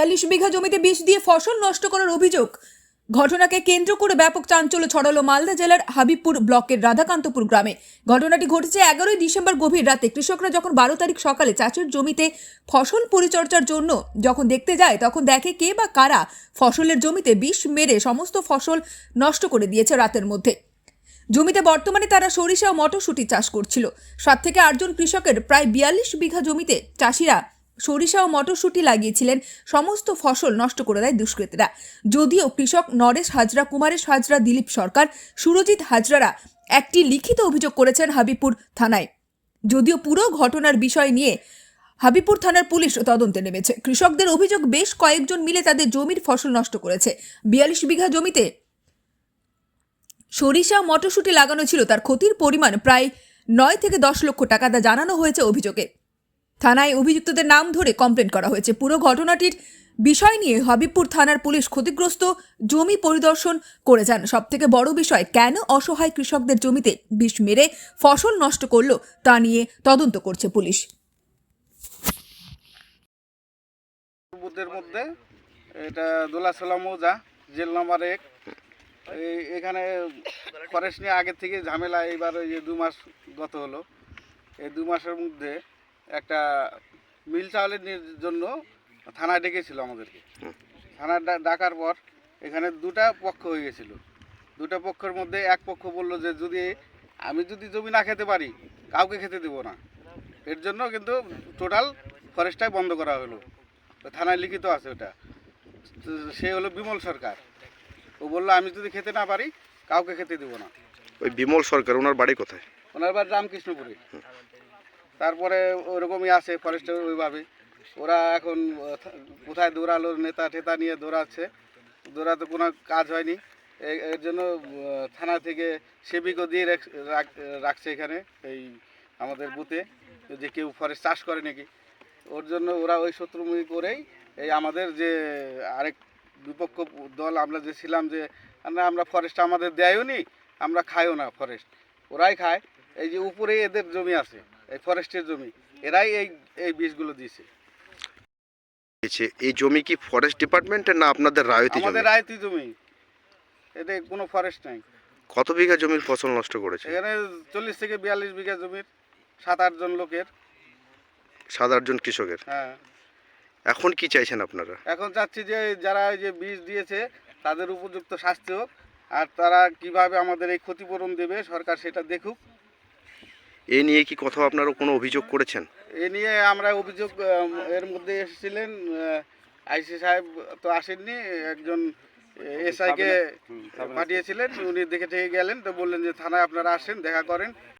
42 বিঘা জমিতে বিষ দিয়ে ফসল নষ্ট করার অভিযোগ। ঘটনাকে কেন্দ্র করে ব্যাপক চাঞ্চল্য ছড়ালো মালদা জেলার হাবিবপুর ব্লকের রাধাকান্তপুর গ্রামে। ঘটনাটি ঘটেছে 11ই ডিসেম্বর গভীর রাতে। কৃষকরা যখন 12 তারিখ সকালে চাষের জমিতে ফসল পরিচর্যার জন্য যখন দেখতে যায়, তখন দেখে কে বা কারা ফসলের জমিতে বিষ মেরে সমস্ত ফসল নষ্ট করে দিয়েছে রাতের মধ্যে। জমিতে বর্তমানে তারা সরিষা ও মটরশুঁটি চাষ করছিল। 7 থেকে 8 জন কৃষকের প্রায় 42 বিঘা জমিতে চাষিরা সরিষা ও মটরশুঁটি লাগিয়েছিলেন। সমস্ত ফসল নষ্ট করে দেয় দুষ্কৃতীরা। যদিও কৃষক নরেশ হাজরা, কুমারেশ হাজরা, দিলীপ সরকার, সুরজিৎ হাজরারা একটি লিখিত অভিযোগ করেছেন হাবিবপুর থানায়। যদিও পুরো ঘটনার বিষয় নিয়ে হাবিবপুর থানার পুলিশ তদন্তে নেমেছে। কৃষকদের অভিযোগ, বেশ কয়েকজন মিলে তাদের জমির ফসল নষ্ট করেছে। 42 বিঘা জমিতে সরিষা মটরশুঁটি লাগানো ছিল, তার ক্ষতির পরিমাণ প্রায় 9 থেকে 10 লক্ষ টাকা, তা জানানো হয়েছে অভিযোগে। থানায় অভিযুক্তদের নাম ধরে কমপ্লেন করা হয়েছে। পুরো ঘটনাটির বিষয় নিয়ে হাবিবপুর থানার পুলিশ ক্ষতিগ্রস্ত জমি পরিদর্শন করে যান। সব থেকে বড় বিষয়, কেন অসহায় কৃষকদের জমিতে বিষ মেরে ফসল নষ্ট করলো তা নিয়ে তদন্ত করছে পুলিশ। বুথের মধ্যে এটা দোলাশলা মৌজা, জেল নম্বর 1। এখানে ফরেস্ট নিয়ে আগের থেকে ঝামেলা। এইবার ওই যে 2 মাস গত হলো। এই 2 মাসের মধ্যে একটা মিল চাউলের জন্য থানায় ডেকেছিল আমাদেরকে। থানায় ডাকার পর এখানে 2টা পক্ষ হয়ে গেছিলো। 2টা পক্ষের মধ্যে এক পক্ষ বললো যে আমি যদি জমি না খেতে পারি, কাউকে খেতে দেবো না। এর জন্য কিন্তু টোটাল ফরেস্টটাই বন্ধ করা হলো। থানায় লিখিত আছে ওটা। সে হলো বিমল সরকার। ও বললো আমি যদি খেতে না পারি, কাউকে খেতে দেবো না। ওই বিমল সরকার, ওনার বাড়ি কোথায়? ওনার বাড়ি রামকৃষ্ণপুরে। তারপরে ওরকমই আছে ফরেস্টের ওইভাবে। ওরা এখন কোথায় দৌড়ালো, নেতা টেতা নিয়ে দৌড়াচ্ছে। দৌড়াতে কোনো কাজ হয়নি। এর জন্য থানা থেকে সেবিকও দিয়ে রাখছে এখানে এই আমাদের বুথে, যে কেউ ফরেস্ট চাষ করে নাকি। ওর জন্য ওরা ওই শত্রুমুখী করেই এই আমাদের যে আরেক বিপক্ষ দল আমরা যে ছিলাম, যে আমরা ফরেস্ট আমাদের দেয়ও নি, আমরা খাইও না ফরেস্ট, ওরাই খায়। এই যে উপরে এদের জমি আছে, এই ফরেস্টের জমি, এরাই এই বীজগুলো দিয়েছে। এই জমি কি ফরেস্ট ডিপার্টমেন্টের না আপনাদের রায়তি জমি? আমাদের রায়তি জমি, এটা কোনো ফরেস্ট নাই। কত বিঘা জমির ফসল নষ্ট করেছে? এখানে 40 থেকে 42 বিঘা জমির 7-8 জন লোকের, 7-8 জন কৃষকের। হ্যাঁ। এখন কি চাইছেন আপনারা? এখন চাচ্ছি যে যারা যে বীজ দিয়েছে তাদের উপযুক্ত শাস্তি হোক, আর তারা কিভাবে আমাদের এই ক্ষতিপূরণ দেবে সরকার সেটা দেখুক। এ নিয়ে কি কোথাও আপনারা কোনো অভিযোগ করেছেন? এ নিয়ে আমরা অভিযোগ এর মধ্যে এসেছিলেন, আইসি সাহেব তো আসেননি, একজন এসআইকে পাঠিয়েছিলেন। উনি দেখে গেলেন, তো বললেন যে থানায় আপনারা আসেন, দেখা করেন।